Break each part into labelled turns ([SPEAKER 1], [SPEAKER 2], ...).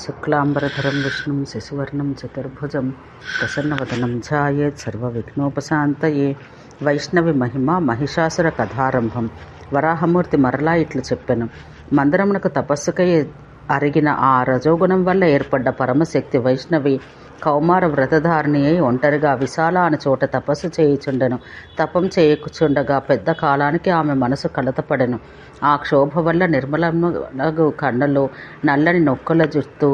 [SPEAKER 1] శుక్లాంబరధరం విష్ణుం శశివర్ణం చతుర్భుజం ప్రసన్నవదనం ధ్యాయేత్ సర్వవిఘ్నోపశాంతయే. వైష్ణవి మహిమ మహిషాసుర కథారంభం. వరాహమూర్తి మరలా ఇట్లు చెప్పెను. మందిరమునకు తపస్సుకై అరిగిన ఆ రజోగుణం వల్ల ఏర్పడ్డ పరమశక్తి వైష్ణవి కౌమార వ్రతధారిణి అయి ఒంటరిగా విశాల అనే చోట తపస్సు చేయుచుండెను. తపం చేయకుచుండగా పెద్ద కాలానికి ఆమె మనసు కలతపడెను. ఆ క్షోభ వల్ల నిర్మలము కన్నులు, నల్లని నొక్కుల జుత్తు,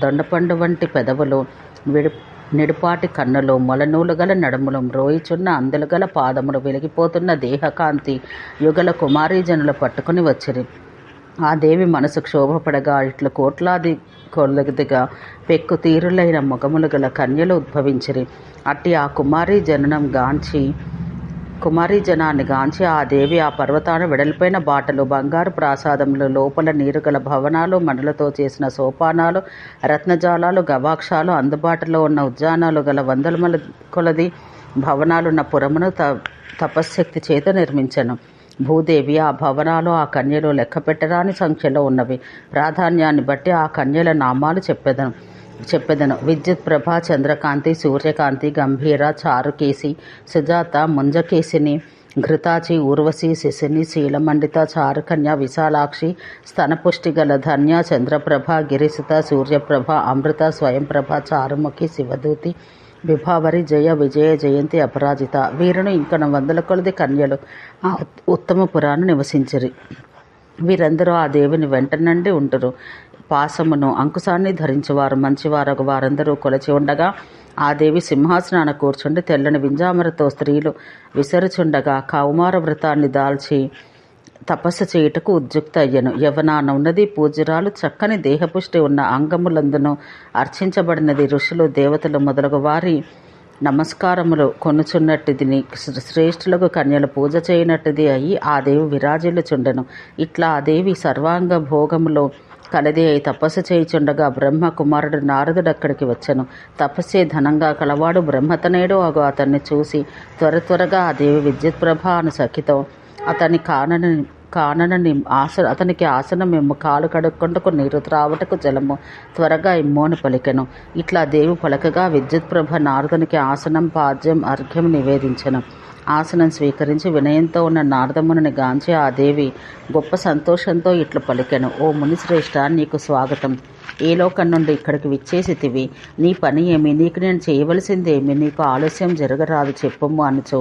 [SPEAKER 1] దొండపండు వంటి పెదవులు, నిడుపాటి కన్నులు, మొలనూలు గల నడుములు, మ్రోయిచున్న అందులు గల పాదములు, వెలిగిపోతున్న దేహకాంతి యుగల కుమారీజనులు పట్టుకుని వచ్చిరి. ఆ దేవి మనసు క్షోభపడగా ఇట్లు కోట్లాది కొలదిగా పెక్కు తీరులైన ముఖములు గల కన్యలు ఉద్భవించిరి. అట్టి ఆ కుమారీ జనాన్ని గాంచి ఆ దేవి ఆ పర్వతాన వెడల్పైన బాటలు, బంగారు ప్రాసాదములు, లోపల నీరుగల భవనాలు, మనులతో చేసిన సోపానాలు, రత్నజాలాలు, గవాక్షాలు, అందుబాటులో ఉన్న ఉద్యానాలు గల వందల కొలది భవనాలున్న పురమును తపశ్శక్తి చేత నిర్మించెను. భూదేవి ఆ భవనాలు, ఆ కన్యలు లెక్కపెట్టరాని సంఖ్యలో ఉన్నవి. ప్రాధాన్యాన్ని బట్టి ఆ కన్యల నామాలు చెప్పెదను. విద్యుత్ ప్రభ, చంద్రకాంతి, సూర్యకాంతి, గంభీర, చారుకేసి, సుజాత, ముంజకేసిని, ఘృతాచి, ఊర్వశి, శిశిని, శీలమండిత, చారుకన్య, విశాలాక్షి, స్తనపుష్టి గల ధన్య, చంద్రప్రభ, గిరిసుత, సూర్యప్రభ, అమృత, స్వయంప్రభ, చారుముఖి, శివదూతి, విభావరి, జయ, విజయ, జయంతి, అపరాజిత, వీరును ఇంకను వందల కొలది కన్యలు ఆ ఉత్తమపురాను నివసించిరి. వీరందరూ ఆ దేవిని వెంట నుండి ఉంటురు. పాసమును, అంకుశాన్ని ధరించేవారు మంచివారు వారందరూ కొలచి ఉండగా ఆ దేవి సింహాసనాన కూర్చుండి తెల్లని వింజామరతో స్త్రీలు విసరుచుండగా కౌమార వ్రతాన్ని దాల్చి తపస్సు చేయుటకు ఉద్యుక్త అయ్యను. యవనాన ఉన్నది పూజ్యురాలు, చక్కని దేహపుష్టి ఉన్న అంగములందును అర్చించబడినది. ఋషులు, దేవతలు మొదలగు వారి నమస్కారములు కొనుచున్నట్టుదిని, శ్రేష్ఠులకు కన్యలు పూజ చేయనట్టుది అయి ఆ దేవి విరాజిల్లుచుండెను. ఇట్లా ఆ దేవి సర్వాంగ భోగములో కలది అయి తపస్సు చేయుచుండగా బ్రహ్మ కుమారుడు నారదుడు అక్కడికి వచ్చెను. తపస్సే ధనంగా కలవాడు బ్రహ్మతనేడు అతన్ని చూసి త్వరగా ఆ దేవి విద్యుత్ ప్రభ అను సఖితో అతనికి ఆసనం ఇమ్ము, కాలు కడుక్కొంటకు నీరు, త్రావటకు జలము త్వరగా ఇమ్మోని పలికెను. ఇట్లా దేవి పలకగా విద్యుత్ ప్రభ నారదునికి ఆసనం, పాద్యం, అర్ఘ్యం నివేదించెను. ఆసనం స్వీకరించి వినయంతో ఉన్న నారదముని గాంచి ఆ దేవి గొప్ప సంతోషంతో ఇట్లు పలికెను. ఓ మునిశ్రేష్ఠ, నీకు స్వాగతం. ఏ లోకం నుండి ఇక్కడికి విచ్చేసితివి? నీ పని ఏమి? నీకు నేను చేయవలసిందేమి? నీకు ఆలస్యం జరగరాదు, చెప్పుము అనుచు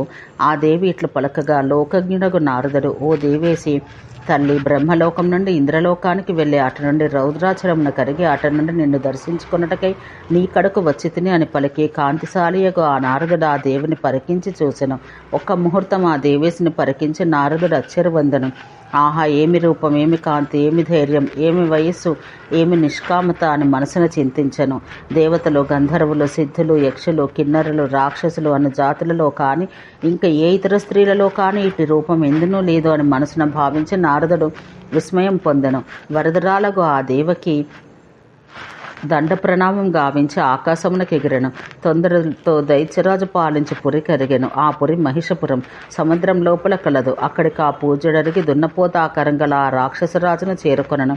[SPEAKER 1] ఆ దేవి ఇట్లు పలకగా లోకజ్ఞుడగు నారదుడు, ఓ దేవేసి తల్లి, బ్రహ్మలోకం నుండి ఇంద్రలోకానికి వెళ్ళి అటు నుండి రౌద్రాచరమున కరిగి అటు నుండి నిన్ను దర్శించుకున్నటకై నీ కడకు వచ్చి తిని అని పలికి కాంతిశాలియగు ఆ నారదుడు ఆ దేవిని పరికించి చూసెను. ఒక్క ముహూర్తం ఆ దేవేశిని పరికించి నారదుడు అచ్చరువందను. ఆహా, ఏమి రూపం, ఏమి కాంతి, ఏమి ధైర్యం, ఏమి వయస్సు, ఏమి నిష్కామత అని మనసును చింతించెను. దేవతలు, గంధర్వులు, సిద్ధులు, యక్షులు, కిన్నరులు, రాక్షసులు అను జాతులలో కానీ ఇంకా ఏ ఇతర స్త్రీలలో కానీ ఇటు రూపం ఎందునూ లేదు అని మనసును భావించి నారదుడు విస్మయం పొందెను. వరదరాలకు ఆ దేవకి దండ ప్రణామం గావించి ఆకాశమునకు ఎగిరెను. తొందరతో దైత్యరాజు పాలించి పురి కరిగెను. ఆ పురి మహిషపురం సముద్రం లోపల కలదు. అక్కడికి ఆ పూజడరిగి దున్నపోత ఆకారం గల ఆ రాక్షసరాజును చేరుకొనను.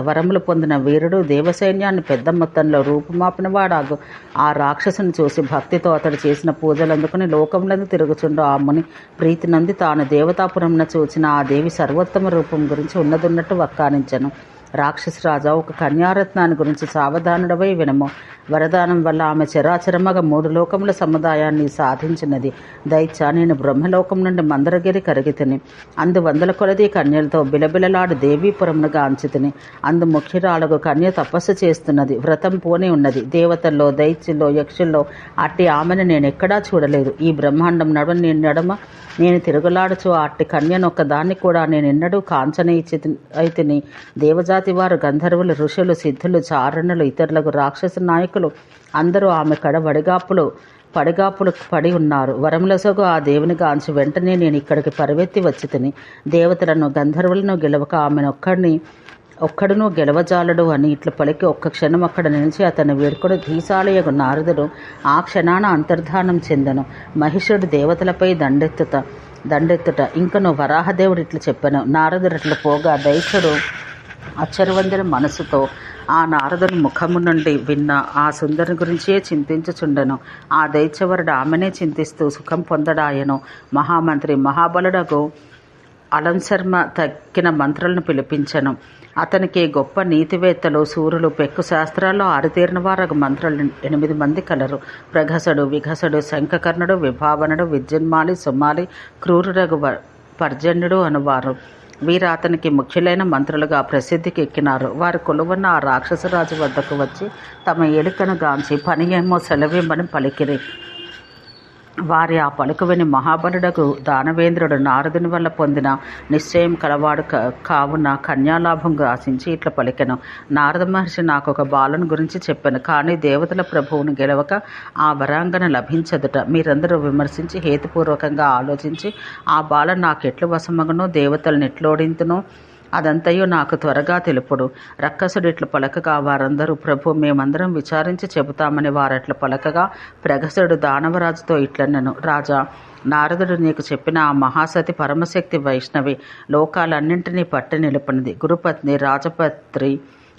[SPEAKER 1] వరములు పొందిన వీరుడు దేవసైన్యాన్ని పెద్ద మొత్తంలో రూపుమాపిన వాడాగు ఆ రాక్షసుని చూసి భక్తితో అతడు చేసిన పూజలు అందుకుని లోకములందు తిరుగుచుండు ఆ ముని ప్రీతి నంది తాను దేవతాపురంను చూచిన ఆ దేవి సర్వోత్తమ రూపం గురించి ఉన్నదున్నట్టు వక్కానించెను. రాక్షసరాజా, ఒక కన్యారత్నాన్ని గురించి సావధానుడవై వినము. వరదానం వల్ల ఆమె చరాచరమగ 3 లోకముల సముదాయాన్ని సాధించినది. దైత్య, నేను బ్రహ్మలోకం నుండి మందరగిరి కరిగితిని. అందు వందల కొలది కన్యలతో బిలబిలలాడు దేవీపురమును గాంచితిని. అందు ముఖ్యురాలకు కన్య తపస్సు చేస్తున్నది, వ్రతం పూని ఉన్నది. దేవతల్లో, దైత్యుల్లో, యక్షుల్లో అట్టి ఆమెను నేనెక్కడా చూడలేదు. ఈ బ్రహ్మాండం నడమ నేను తిరుగులాడుచు అట్టి కన్యనొక్క దాన్ని కూడా నేనెన్నడూ కాంచన అయితిని. దేవజాతి వారు, గంధర్వులు, ఋషులు, సిద్ధులు, చారణులు, ఇతరులకు రాక్షస నాయకులు అందరూ ఆమె కడ పడిగాపులు పడి ఉన్నారు. వరములసగు ఆ దేవుని గాంచి వెంటనే నేను ఇక్కడికి పరివెత్తి వచ్చి తిని దేవతలను, గంధర్వులను గెలవక ఆమెను ఒక్కడునూ గెలవజాలడు అని ఇట్లు పలికి ఒక్క క్షణం అక్కడ నిలిచి అతని వేడుకొని ధీశాలయగు నారదుడు ఆ క్షణాన అంతర్ధానం చెందెను. మహిషుడు దేవతలపై దండెత్తుట ఇంకను వరాహదేవుడు ఇట్లు చెప్పెను. నారదుడు ఇట్లు పోగా దైత్యుడు అచ్చరువందిన మనసుతో ఆ నారదుని ముఖము నుండి విన్న ఆ సుందరుని గురించే చింతించుచుండెను. ఆ దైత్యవరుడు ఆమెనే చింతిస్తూ సుఖం పొందడాయను. మహామంత్రి మహాబలుడగు అలంశర్మ తక్కిన మంత్రులను పిలిపించెను. అతనికి గొప్ప నీతివేత్తలు, సూర్యులు, పెక్కు శాస్త్రాల్లో ఆరితేరిన వారగు మంత్రులు 8 మంది కలరు. ప్రగసుడు, విఘసుడు, శంఖకర్ణుడు, విభావనుడు, విద్యున్మాలి, సుమాలి, క్రూరురగు పర్జన్యుడు అనువారు. వీరు అతనికి ముఖ్యులైన మంత్రులుగా ప్రసిద్ధికి ఎక్కినారు. వారు కొలువున్న ఆ రాక్షసరాజు వద్దకు వచ్చి తమ ఏలికను గాంచి పని ఏమో సెలవిమ్మని పలికిరి. వారి ఆ పలుకు విని మహాబలుడకు దానవేంద్రుడు నారదుని వల్ల పొందిన నిశ్చయం కలవాడు కావున కన్యాలాభం ఆశించి ఇట్లా పలికెను. నారద మహర్షి నాకు ఒక బాలను గురించి చెప్పాను, కానీ దేవతల ప్రభువును గెలవక ఆ వరాంగన లభించదుట. మీరందరూ విమర్శించి హేతుపూర్వకంగా ఆలోచించి ఆ బాల నాకెట్లు వశమగునో, దేవతలను ఎట్లోడింతునో అదంతయు నాకు త్వరగా తెలుపుడు. రక్కసుడు ఇట్ల పలకగా వారందరూ, ప్రభు, మేమందరం విచారించి చెబుతామని వారట్ల పలకగా ప్రగసుడు దానవరాజుతో ఇట్లనెను. రాజా, నారదుడు నీకు చెప్పిన ఆ మహాసతి పరమశక్తి వైష్ణవి లోకాలన్నింటినీ పట్టి నిలుపునిది. గురుపత్ని,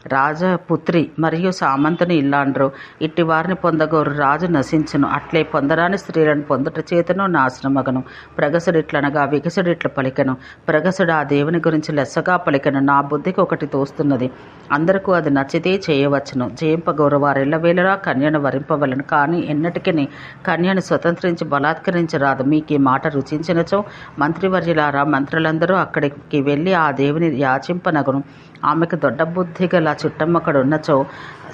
[SPEAKER 1] రాజపుత్రి మరియు సామంతుని ఇల్లాండ్రు. ఇట్టి వారిని పొందగోరు రాజు నశించును. అట్లే పొందరాని స్త్రీలను పొందుట చేతను నాశనమగను. ప్రగసుడిట్లనగా వికసుడిట్ల పలికెను. ప్రగసుడు ఆ దేవుని గురించి లెస్సగా పలికెను. నా బుద్ధికి ఒకటి తోస్తున్నది, అందరికీ అది నచ్చితే చేయవచ్చును. జయింపగోరు వారెల్లవేళలా కన్యను వరింపవలను, కానీ ఎన్నటికీ కన్యను స్వతంత్రించి బలాత్కరించరాదు. మీకు ఈ మాట రుచించినచో మంత్రివర్యులారా, మంత్రులందరూ అక్కడికి వెళ్ళి ఆ దేవుని యాచింపనగును. ఆమెకు దొడ్డ బుద్ధి గల చుట్టమ్మకడున్నచో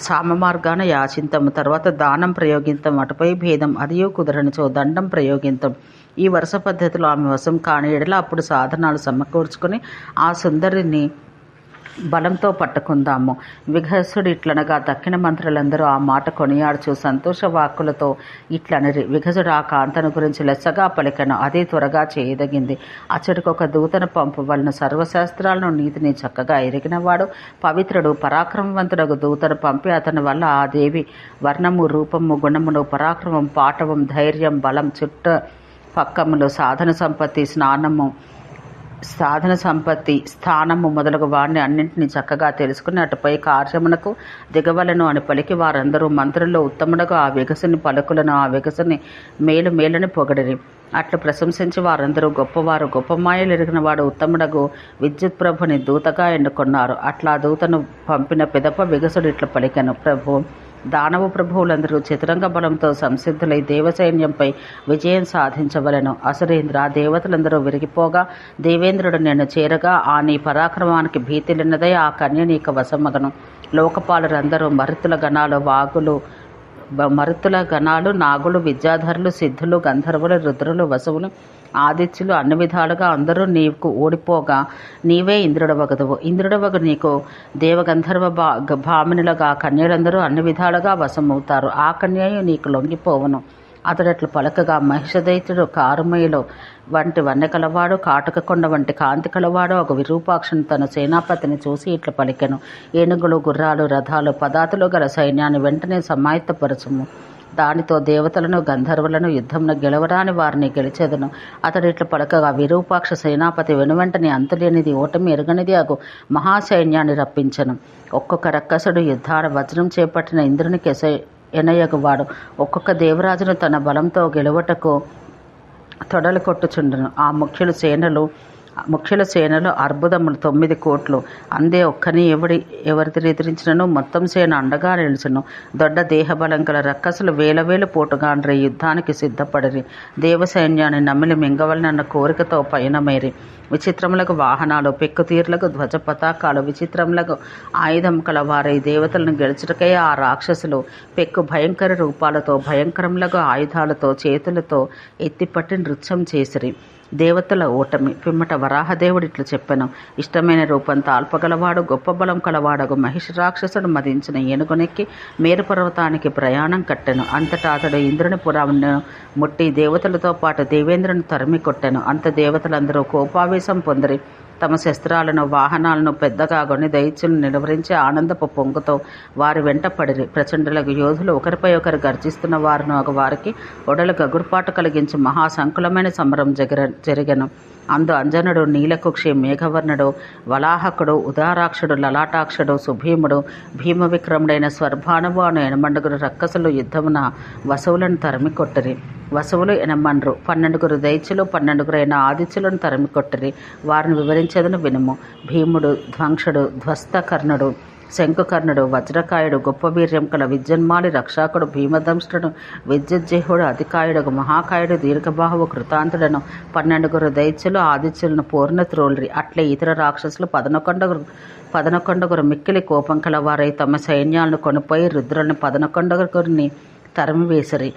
[SPEAKER 1] సామమార్గాన యాచింతము. తర్వాత దానం ప్రయోగింతం. అటుపై భేదం అదియో కుదరనిచో దండం ప్రయోగింతం. ఈ వరుస పద్ధతిలో ఆమె వశం కాని ఎడల అప్పుడు సాధనాలు సమకూర్చుకుని ఆ సుందరిని బలంతో పట్టుకుందాము. విఘసుడు ఇట్లనగా దక్కిన మంత్రులందరూ ఆ మాట కొనియాడుచు సంతోష వాక్కులతో ఇట్లనరి. విఘసుడు ఆ కాంతను గురించి లెస్సగా పలికెను. అదే త్వరగా చేయదగింది. అచ్చడికి ఒక దూతను పంపవలను. సర్వశాస్త్రాలను నీతిని చక్కగా ఎరిగినవాడు, పవిత్రుడు, పరాక్రమవంతుడకు దూతను పంపి అతని వల్ల ఆ దేవి వర్ణము, రూపము, గుణములు, పరాక్రమం, పాటవం, ధైర్యం, బలం, చుట్ట పక్కములు, సాధన సంపత్తి, స్థానము మొదలగు వారిని అన్నింటినీ చక్కగా తెలుసుకుని అటుపై కార్యమునకు దిగవలను అని పలికి వారందరూ మంత్రుల్లో ఉత్తముడగు ఆ విగసుని పలుకులను, ఆ విగసుని మేలుని పొగడిరి. అట్లు ప్రశంసించి వారందరూ గొప్పవారు, గొప్ప మాయలు ఎరిగిన వాడు ఉత్తముడగు విద్యుత్ ప్రభుని దూతగా ఎన్నుకున్నారు. అట్లా దూతను పంపిన పిదప విగసుడు ఇట్లా పలికెను. ప్రభు, దానవ ప్రభువులందరూ చతురంగ బలంతో సంసిద్ధులై దేవసైన్యంపై విజయం సాధించవలెను. అసురేంద్ర, దేవతలందరూ విరిగిపోగా దేవేంద్రుడు నేను చేరగా ఆ నీ పరాక్రమానికి భీతిలిన్నదై ఆ కన్య నీకు వశమగను. లోకపాలురందరూ మరుతుల గణాలు, నాగులు, విద్యాధరులు, సిద్ధులు, గంధర్వులు, రుద్రులు, వసువులు, ఆదిత్యులు అన్ని విధాలుగా అందరూ నీకు ఓడిపోగా నీవే ఇంద్రుడవగదువు. ఇంద్రుడవగు నీకు దేవగంధర్వ భామినులుగా కన్యలందరూ అన్ని విధాలుగా వశమవుతారు. ఆ కన్యయు నీకు లొంగిపోవును. అతడట్లు పలకగా మహిషదైత్యుడు కారుమయులు వంటి వన్నె కలవాడు, కాటుక కొండ వంటి కాంతి కలవాడు ఒక విరూపాక్షను తన సేనాపతిని చూసి ఇట్లా పలికెను. ఏనుగులు, గుర్రాలు, రథాలు, పదాతులు గల సైన్యాన్ని వెంటనే సమాయత్తపరచుము. దానితో దేవతలను, గంధర్వులను యుద్ధంను గెలవరాని వారిని గెలిచెదను. అతడు ఇట్లా పలకగా విరూపాక్ష సేనాపతి వెనువెంటనే అంతులేనిది, ఓటమి ఎరగనిది అగు మహాసైన్యాన్ని రప్పించను. ఒక్కొక్క రక్కసుడు యుద్ధాన వజ్రం చేపట్టిన ఇంద్రునికి ఎనయగువాడు. ఒక్కొక్క దేవరాజును తన బలంతో గెలువటకు తొడలు కొట్టుచుండును. ఆ ముఖ్యుల సేనలు అర్బుదములు 9 కోట్లు. అందే ఒక్కని ఎవరిది ఎదిరించినను మొత్తం సేన అండగా నిలుచును. దొడ్డ దేహబలం గల రక్కసులు వేల పోటుగాండ్రి యుద్ధానికి సిద్ధపడిరి. దేవసైన్యాన్ని నమిలి మింగవలనన్న కోరికతో పయనమేరి. విచిత్రములకు వాహనాలు, పెక్కుతీర్లకు ధ్వజ పతాకాలు, విచిత్రములకు ఆయుధం కలవారై దేవతలను గెలుచుటకై ఆ రాక్షసులు పెక్కు భయంకర రూపాలతో, భయంకరములకు ఆయుధాలతో, చేతులతో ఎత్తిపట్టి నృత్యం చేసిరి. దేవతల ఓటమి. పిమ్మట వరాహదేవుడు ఇట్లు చెప్పెను. ఇష్టమైన రూపం తాల్పగలవాడు, గొప్ప బలం కలవాడగు మహిష రాక్షసుడు మదించిన ఏనుగునెక్కి మేరు పర్వతానికి ప్రయాణం కట్టెను. అంతటా అతడు ఇంద్రుని పురమును ముట్టి దేవతలతో పాటు దేవేంద్రుని తరిమి కొట్టెను. అంత దేవతలందరూ కోపావేశం పొందిరి. తమ శస్త్రాలను వాహనాలను పెద్దగా కొని దైత్యులను నిలువరించి ఆనందపు పొంగుతో వారి వెంట పడిరి. ప్రచండులకు యోధులు ఒకరిపై ఒకరు గర్జిస్తున్న వారును వారికి ఒడలు గగుర్పాటు కలిగించి మహాసంకులమైన సమరం జరిగెను. అందు అంజనుడు, నీలకుక్షి, మేఘవర్ణుడు, వలాహకుడు, ఉదారాక్షుడు, లలాటాక్షుడు, సుభీముడు, భీమవిక్రముడైన స్వర్భానుభాను 8 రక్కసులు యుద్ధమున వసువులను తరిమికొట్టిరి. వసువులు 8 12 దైత్యులు 12 ఆదిత్యులను తరిమికొట్టిరి. వారిని వివరించేదను వినుము. భీముడు, ధ్వంసుడు, ధ్వస్తకర్ణుడు, శంకుకర్ణుడు, వజ్రకాయుడు, గొప్ప వీర్యం కల విద్యున్మాలి రక్షకుడు, భీమదంష్టుడు, విద్యుజ్జేహుడు, అధికాయుడు, మహాకాయుడు, దీర్ఘబాహువు, కృతాంతుడను 12 దైత్యులు ఆదిత్యులను పూర్ణ త్రోల్రి. అట్లే ఇతర రాక్షసులు 11 మిక్కిలి కోపం కలవారై తమ సైన్యాలను కొనిపోయి రుద్రుని 11 తరిమివేసిరి.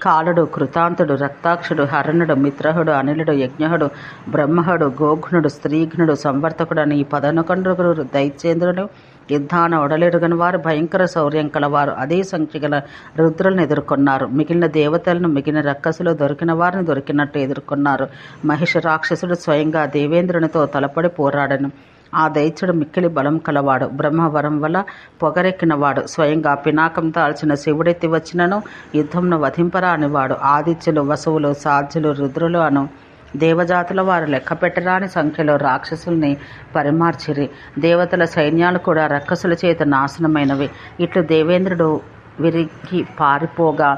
[SPEAKER 1] కాలుడు, కృతాంతుడు, రక్తాక్షుడు, హరణుడు, మిత్రహుడు, అనిలుడు, యజ్ఞహుడు, బ్రహ్మహుడు, గోఘ్నుడు, స్త్రీఘ్నుడు, సంవర్తకుడు అని ఈ 11 దైత్యేంద్రుడు యుద్ధాన ఒడలెరుగని వారు భయంకర శౌర్యం కలవారు అదే సంఖ్య గల రుద్రులను ఎదుర్కొన్నారు. మిగిలిన దేవతలను మిగిలిన రక్కసులు దొరికిన వారిని దొరికినట్టు ఎదుర్కొన్నారు. మహిష రాక్షసుడు స్వయంగా దేవేంద్రునితో తలపడి పోరాడను. ఆ దైత్యుడు మిక్కిలి బలం కలవాడు, బ్రహ్మవరం వల్ల పొగరెక్కినవాడు, స్వయంగా పినాకం తాల్చిన శివుడెత్తి వచ్చినను యుద్ధంను వధింపరా అనివాడు. ఆదిత్యులు, వసువులు, సాధ్యులు, రుద్రులు అను దేవజాతుల వారు లెక్కపెట్టరాని సంఖ్యలో రాక్షసుల్ని పరిమార్చిరి. దేవతల సైన్యాలు కూడా రక్కసుల చేత నాశనమైనవి. ఇట్లు దేవేంద్రుడు విరిగి పారిపోగా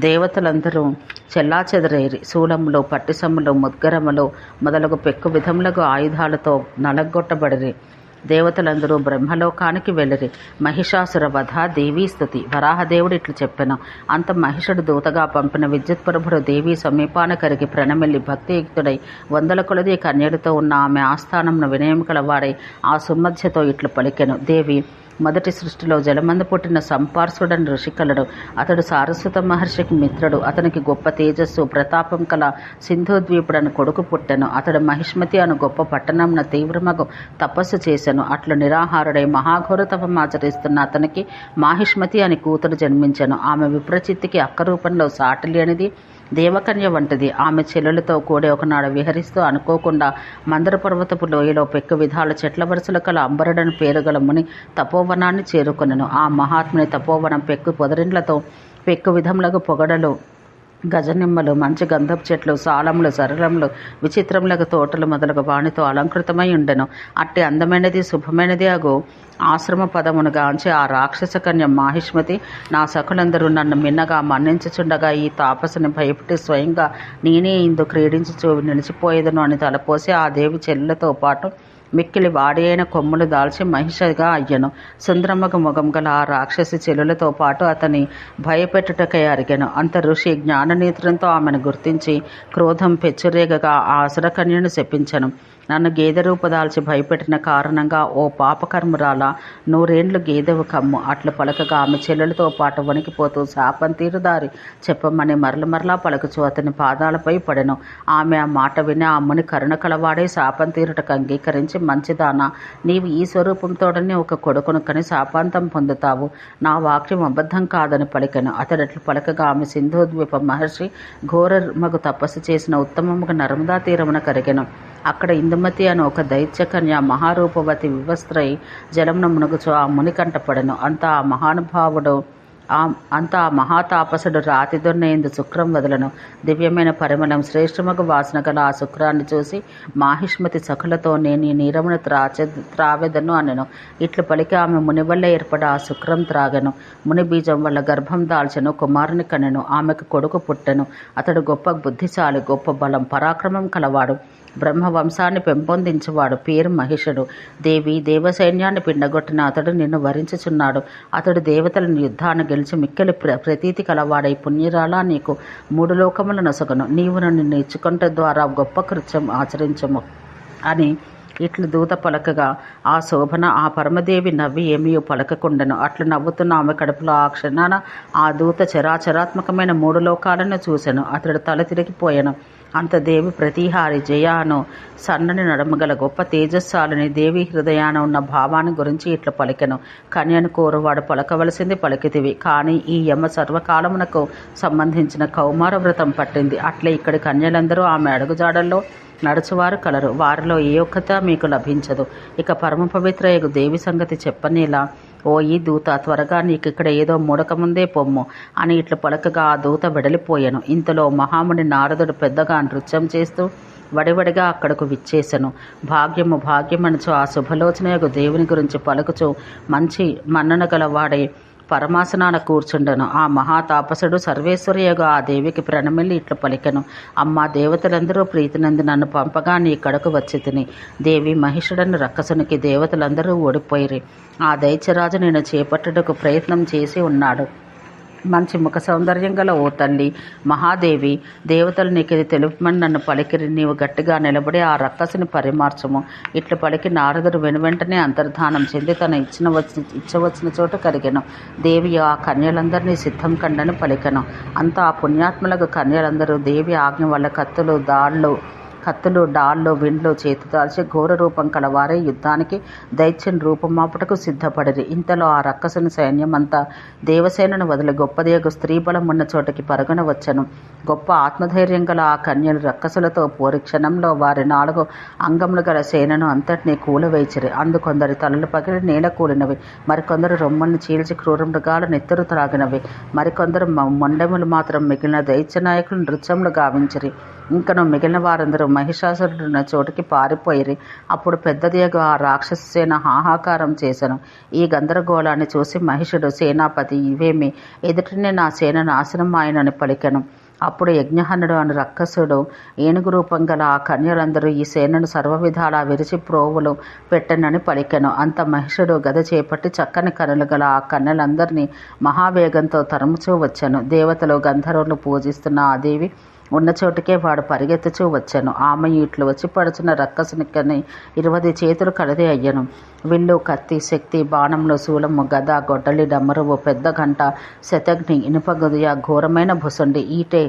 [SPEAKER 1] దేవతలందరూ చెల్లాచెదరేరి శూలములు, పట్టిసములు, ముద్గరములు మొదలగు పెక్కు విధములకు ఆయుధాలతో నలగొట్టబడిరి. దేవతలందరూ బ్రహ్మలోకానికి వెళ్ళిరి. మహిషాసుర వధ, దేవీ స్తుతి. వరాహదేవుడు ఇట్లు చెప్పెను. అంత మహిషుడు దూతగా పంపిన విద్యుత్ప్రభుడు దేవీ సమీపాన కరిగి ప్రణమిల్లి భక్తియుక్తుడై 100 కొలది కన్యలతో ఉన్న ఆమె ఆస్థానంను వినయం కలవాడై ఆ సుమధ్యతో ఇట్లు పలికెను. దేవి, మొదటి సృష్టిలో జలమందు పుట్టిన సంపార్సుడని ఋషికలుడు. అతడు సారస్వత మహర్షికి మిత్రుడు. అతనికి గొప్ప తేజస్సు, ప్రతాపం కల సింధుద్వీపుడని కొడుకు పుట్టెను. అతడు మహిష్మతి అను గొప్ప పట్టణంన తీవ్రమగు తపస్సు చేసెను. అట్లు నిరాహారుడై మహాఘోర తపం ఆచరిస్తున్న అతనికి మాహిష్మతి అని కూతురు జన్మించెను. ఆమె విప్రచిత్తికి అక్క రూపంలో సాటి లేనిది, దేవకన్య వంటిది. ఆమె చెల్లెలతో కూడి ఒకనాడు విహరిస్తూ అనుకోకుండా మందర పర్వతపు లోయలో పెక్కు విధాల చెట్ల వరుసలు కల అంబరుడని పేరుగల ముని తపోవనాన్ని చేరుకొనెను. ఆ మహాత్ముని తపోవనం పెక్కు పొదరిండ్లతో పెక్కు విధములకు పొగడలు, గజనిమ్మలు, మంచి గంధపు చెట్లు, సాలములు, సరళములు, విచిత్రములకు తోటలు మొదలగు వానితో అలంకృతమై ఉండెను. అట్టి అందమైనది శుభమైనది అగు ఆశ్రమ పదమును గాంచి ఆ రాక్షస కన్య మాహిష్మతి, నా సఖులందరూ నన్ను మిన్నగా మన్నించుచుండగా ఈ తాపసుని భయపెట్టి స్వయంగా నేనే ఇందు క్రీడించుచూ నిలిచిపోయేదను అని తలపోసి ఆ దేవి చెల్లెలతో పాటు మిక్కిలి వాడి అయిన కొమ్ములు దాల్చి మహిషగా అయ్యను. సుందరమ్మకు మొగం గల ఆ రాక్షసి చెల్లులతో పాటు అతని భయపెట్టుటకై అరిగెను. అంత ఋషి జ్ఞాననేత్రంతో ఆమెను గుర్తించి క్రోధం పెచ్చురేగగా ఆ అసురకన్యను శపించను. నన్ను గేదె రూపదాల్చి భయపెట్టిన కారణంగా ఓ పాపకర్మురాల 100 ఏండ్లు గేదెవు కమ్ము. అట్లు పలకగా ఆమె చెల్లెలతో పాటు వణికిపోతూ శాపం తీరుదారి చెప్పమని మరలా పలుకుచు అతని పాదాలపై పడెను. ఆమె ఆ మాట విని ఆ ముని కరుణ కలవాడే శాపం తీరుటకు అంగీకరించి, మంచిదానా, నీవు ఈ స్వరూపంతోడని ఒక కొడుకును కని శాపాంతం పొందుతావు. నా వాక్యం అబద్ధం కాదని పలికెను. అతడట్లు పలకగా ఆమె సింధుద్వీప మహర్షి ఘోర మగు తపస్సు చేసిన ఉత్తమముగా నర్మదా తీరమున కరిగెను. అక్కడ ఇందుమతి అని ఒక దైత్యకన్య మహారూపవతి వివస్త్రై జలమున మునుగుచు ఆ ముని కంటపడెను. అంత ఆ మహాతాపసుడు రాతి దొన్నయందు శుక్రం వదలను. దివ్యమైన పరిమళం, శ్రేష్టమగు వాసన గల ఆ శుక్రాన్ని చూసి మాహిష్మతి సఖులతో నేను ఈ నీరమును త్రావెదను అనెను. ఇట్లు పలికి ఆమె ముని వల్ల ఏర్పడ ఆ శుక్రం త్రాగెను. ముని బీజం వల్ల గర్భం దాల్చెను, కుమారుని కనెను. ఆమెకు కొడుకు పుట్టెను. అతడు గొప్ప బుద్ధిశాలి, గొప్ప బలం, పరాక్రమం కలవాడు, బ్రహ్మవంశాన్ని పెంపొందించేవాడు. పేరు మహిషుడు. దేవి, దేవసైన్యాన్ని పిండగొట్టిన అతడు నిన్ను వరించుచున్నాడు. అతడు దేవతలను యుద్ధాన్ని గెలిచి మిక్కిలి ప్రతీతి కలవాడై పుణ్యరాలా నీకు 3 లోకముల నొసగను. నీవు నన్ను ఇచ్చుకొంట ద్వారా గొప్ప కృత్యం ఆచరించము అని ఇట్లు దూత పలకగా ఆ శోభన ఆ పరమదేవి నవ్వి ఏమీయో పలకకుండెను. అట్లు నవ్వుతున్న ఆమె కడుపులో ఆ క్షణాన ఆ దూత చరాచరాత్మకమైన 3 లోకాలను చూసెను. అతడు తల తిరిగిపోయాను. అంత దేవి ప్రతిహారి జయాను సన్నని నడుమగల గొప్ప తేజస్సాలని దేవి హృదయాన ఉన్న భావాన్ని గురించి ఇట్లా పలికెను. కన్యను కోరువాడు పలకవలసింది పలికితివి, కానీ ఈ యమ సర్వకాలమునకు సంబంధించిన కౌమార వ్రతం పట్టింది. అట్లే ఇక్కడి కన్యలందరూ ఆమె అడుగుజాడల్లో నడుచువారు కలరు, వారిలో ఏ ఒక్కత మీకు లభించదు. ఇక పరమ పవిత్రయగు దేవి సంగతి చెప్పనేలా. ఓ ఈ దూత, త్వరగా నీకిక్కడ ఏదో మూడకముందే పొమ్ము అని ఇట్లు పలకగా ఆ దూత వెడలిపోయాను. ఇంతలో మహాముని నారదుడు పెద్దగా నృత్యం చేస్తూ వడివడిగా అక్కడకు విచ్చేసెను. భాగ్యము భాగ్యమనుచు ఆ శుభలోచనయగు దేవుని గురించి పలుకుచు మంచి మన్నన గలవాడై పరమాసనాన కూర్చుండెను. ఆ మహాతాపసుడు సర్వేశ్వరియగు ఆ దేవికి ప్రణమిల్లి ఇట్లు పలికెను. అమ్మా, దేవతలందరూ ప్రీతినందు నన్ను పంపగా నీ కడకు వచ్చి తిని. దేవి, మహిషుడను రక్కసునికి దేవతలందరూ ఓడిపోయిరి. ఆ దైత్యరాజు నేను చేపట్టుటకు ప్రయత్నం చేసి ఉన్నాడు. మంచి ముఖ సౌందర్యం గల ఓ తల్లి మహాదేవి, దేవతలు నీకు ఇది తెలుపమని నన్ను పలికిరి. నీవు గట్టిగా నిలబడి ఆ రక్కసుని పరిమార్చము. ఇట్లు పలికి నారదుడు వెనువెంటనే అంతర్ధానం చెంది తన ఇచ్చవచ్చిన చోట కరిగెను. దేవి ఆ కన్యలందరినీ సిద్ధం కండని పలికెను. అంతా ఆ పుణ్యాత్ములకు కన్యలందరూ దేవి ఆజ్ఞ వల్ల కత్తులు డాళ్ళు విండ్లు చేతుదాల్చి ఘోర రూపం కలవారే యుద్ధానికి దైత్యం రూపమాపుటకు సిద్ధపడిరి. ఇంతలో ఆ రక్కసుని సైన్యమంతా దేవసేనను వదిలి గొప్పదేగు స్త్రీ బలం ఉన్న చోటకి పరుగున వచ్చెను. గొప్ప ఆత్మధైర్యం గల ఆ కన్యలు రక్కసులతో పోరి క్షణంలో వారి 4 అంగములు గల సేనను అంతటినీ కూలవేచిరి. అందుకొందరి తలలు పగిలి నేల కూలినవి, మరికొందరు రొమ్ములను చీల్చి క్రూర మృగాలు నెత్తురు త్రాగినవి, మరికొందరు మొండెములు మాత్రం మిగిలిన దైత్య నాయకులు నృత్యములు గావించిరి. ఇంకను మిగిలిన వారందరూ మహిషాసురుడున్న చోటికి పారిపోయిరి. అప్పుడు పెద్దదియగు ఆ రాక్షస సేన హాహాకారం చేసెను. ఈ గందరగోళాన్ని చూసి మహిషుడు, సేనాపతి, ఇవేమి ఎదుటినే నా సేన నాశనం ఆయనని పలికెను. అప్పుడు యజ్ఞహనుడు అను రక్కసుడు ఏనుగు రూపం గల ఆ కన్యలందరూ ఈ సేనను సర్వవిధాలా విరిచి ప్రోవులు పెట్టెనని పలికెను. అంత మహిషుడు గద చేపట్టి చక్కని కనులు గల ఆ కన్యలందరినీ మహావేగంతో తరుముచూ వచ్చెను. దేవతలు గంధర్వులు పూజిస్తున్న ఆ దేవి ఉన్న చోటికే వాడు పరిగెత్తుచూ వచ్చెను. ఆమె ఇట్లు వచ్చి పడుచున్న రక్కసునికని 20 చేతులు కలది అయ్యను. విల్లు, కత్తి, శక్తి, బాణములు, శూలము, గద, గొడ్డలి, డమరువు, పెద్ద గంట, శతగ్ని, ఇనుపగుదియ, ఘోరమైన భుసుండి, ఈటె,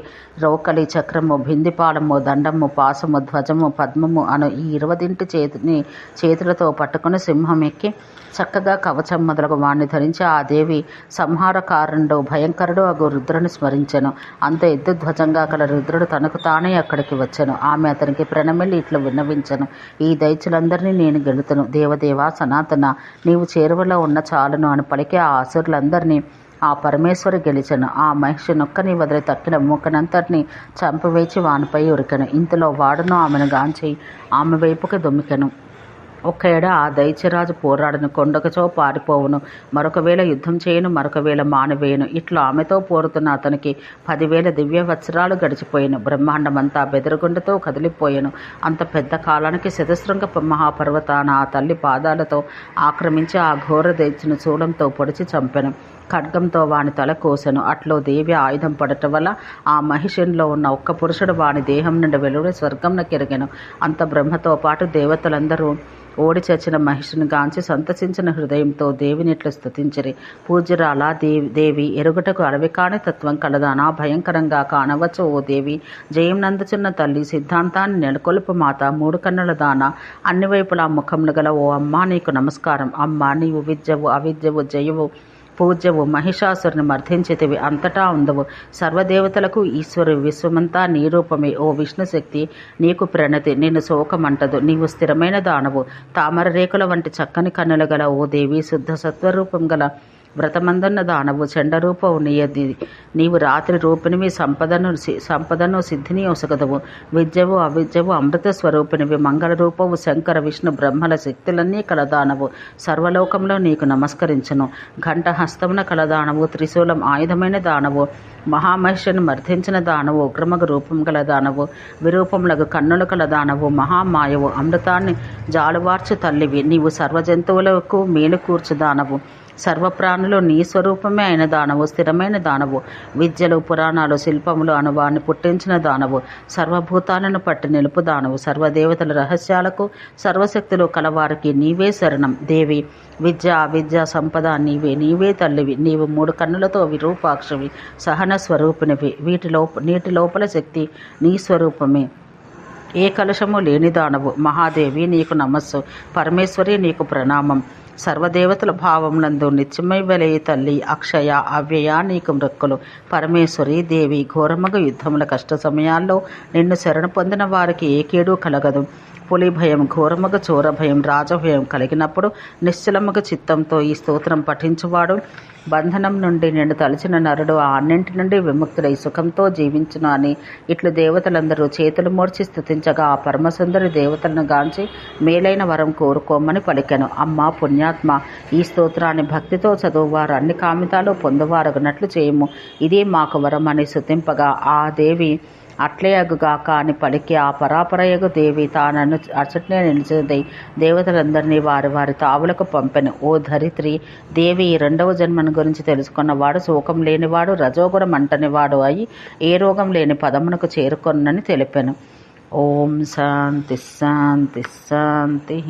[SPEAKER 1] రోకలి, చక్రము, బిందిపాలము, దండము, పాసము, ధ్వజము, పద్మము అను ఈ 20 చేతులతో పట్టుకుని సింహం ఎక్కి చక్కగా కవచం మొదలగు వాణ్ణి ధరించి ఆ దేవి సంహారకారుడు భయంకరుడు అగు రుద్రుని స్మరించెను. అంత ఎద్దు ధ్వజంగా గల రుద్రుడు తనకు తానే అక్కడికి వచ్చెను. ఆమె అతనికి ప్రణమిల్లి ఇట్లు విన్నవించెను. ఈ దైత్యులందరినీ నేను గెలుతును. దేవదేవ సనాతన, నీవు చేరువలో ఉన్న చాలును అని పలికి ఆ అసురులందరినీ ఆ పరమేశ్వరు గెలిచెను. ఆ మహిషి నొక్కని వదిలి తక్కిన మూకనంతటిని చంపివేచి వానిపై ఉరికెను. ఇంతలో వాడును ఆమెను గాంచి ఆమె వైపుకి దుమ్మికెను. ఒక్క ఏడ ఆ దైత్యరాజు పోరాడును, కొండకచో పారిపోవును, మరొకవేళ యుద్ధం చేయను, మరొకవేళ మానివేయును. ఇట్లా ఆమెతో పోరుతున్న అతనికి 10,000 దివ్య వత్సరాలు గడిచిపోయాను. బ్రహ్మాండమంతా బెదరుగుండతో కదిలిపోయాను. అంత పెద్ద కాలానికి శతశృంగ మహాపర్వతాన ఆ తల్లి పాదాలతో ఆక్రమించి ఆ ఘోర దైత్యుని శూలంతో పొడిచి చంపెను. ఖడ్గంతో వాని తల కోసెను. అట్లో దేవి ఆయుధం పడటం వల్ల ఆ మహిషంలో ఉన్న ఒక్క పురుషుడు వాని దేహం నుండి వెలువడి స్వర్గంను కెరిగెను. అంత బ్రహ్మతో పాటు దేవతలందరూ ఓడి చచ్చిన మహిషిని గాంచి సంతసించిన హృదయంతో దేవినిట్లు స్తుతించిరి. పూజ్యురాల దేవి, ఎరుగుటకు అడవి కాని తత్వం కలదానా, భయంకరంగా కానవచ్చు ఓ దేవి, జయం నందుచున్న తల్లి, సిద్ధాంతాన్ని నెలకొల్పు మాత, 3 కన్నుల దాన, అన్ని వైపులా ముఖములు గల ఓ అమ్మా, నీకు నమస్కారం. అమ్మా, నీవు విద్యవు, అవిద్యవు, జయవు, పూజ్యవు, మహిషాసురుని మర్ధించితివి, అంతటా ఉందవు, సర్వదేవతలకు ఈశ్వరు, విశ్వమంతా నీ రూపమే. ఓ విష్ణుశక్తి, నీకు ప్రణతి, నిన్ను శోకమంటదు, నీవు స్థిరమైన దానవు, తామర రేకుల వంటి చక్కని కన్నులు గల ఓ దేవి, శుద్ధ సత్వరూపం గల వ్రతమందున్న దానవు, చండరూపవు నీయది, నీవు రాత్రి రూపినివి, సంపదను సిద్ధిని ఒసగదవు, విద్యవు, అవిద్యవు, అమృత స్వరూపినివి, మంగళ రూపవు, శంకర, విష్ణు, బ్రహ్మల శక్తులన్నీ కలదానవు, సర్వలోకంలో నీకు నమస్కరించును. ఘంట హస్తమున కలదానవు, త్రిశూలం ఆయుధమైన దానవు, మహామహిషను మర్ధించిన దానవు, ఉగ్రమగు రూపం గల దానవు, విరూపములకు కన్నులు కల దానవు, మహామాయవు, అమృతాన్ని జాలువార్చు తల్లివి, నీవు సర్వజంతువులకు మేలు కూర్చు దానవు, సర్వప్రాణులు నీ స్వరూపమే అయిన దానవు, స్థిరమైన దానవు, విద్యలు పురాణాలు శిల్పములు అనువాన్ని పుట్టించిన దానవు, సర్వభూతాలను పట్టి నిలుపు దానవు, సర్వదేవతల రహస్యాలకు సర్వశక్తులు కలవారికి నీవే శరణం. దేవి విద్య సంపద నీవే తల్లివి, నీవు 3 కన్నులతో విరూపాక్షవి, సహన స్వరూపినివి, నీటి లోపల శక్తి నీ స్వరూపమే, ఏ కలశము లేని దానవు. మహాదేవి నీకు నమస్సు, పరమేశ్వరి నీకు ప్రణామం. సర్వదేవతల భావములందు నిత్యమై వెలయ తల్లి, అక్షయ అవ్యయ నీకు మృక్కులు. పరమేశ్వరి దేవి, ఘోరమగ యుద్ధముల కష్ట సమయాల్లో నిన్ను శరణు పొందిన వారికి ఏ కేడు కలగదు. పులి భయం, ఘోరమగ చోర భయం, రాజభయం కలిగినప్పుడు నిశ్చలముగ చిత్తంతో ఈ స్తోత్రం పఠించువాడు బంధనం నుండి నిన్ను తలచిన నరుడు ఆ అన్నింటి నుండి విముక్తుడై సుఖంతో జీవించును అని ఇట్లు దేవతలందరూ చేతులు మోర్చి స్తుతించగా ఆ పరమసుందరి దేవతలను గాంచి మేలైన వరం కోరుకోమని పలికెను. అమ్మ పుణ్యాత్మ, ఈ స్తోత్రాన్ని భక్తితో చదువువారు అన్ని కామితాలు పొందువారగునట్లు చేయము, ఇదే మాకు వరం అని స్తుతింపగా ఆ దేవి అట్లే అగుగాక అని పలికి ఆ పరాపరయగు దేవి తానను అచట్నే నిలిచినదై దేవతలందరినీ వారి వారి తావులకు పంపెను. ఓ ధరిత్రి దేవి, ఈ 2వ జన్మను గురించి తెలుసుకున్నవాడు శోకం లేనివాడు, రజోగుణం అంటనివాడు అయి ఏ రోగం లేని పదమునకు చేరుకొనని తెలిపెను. ఓం శాంతి శాంతి శాంతి.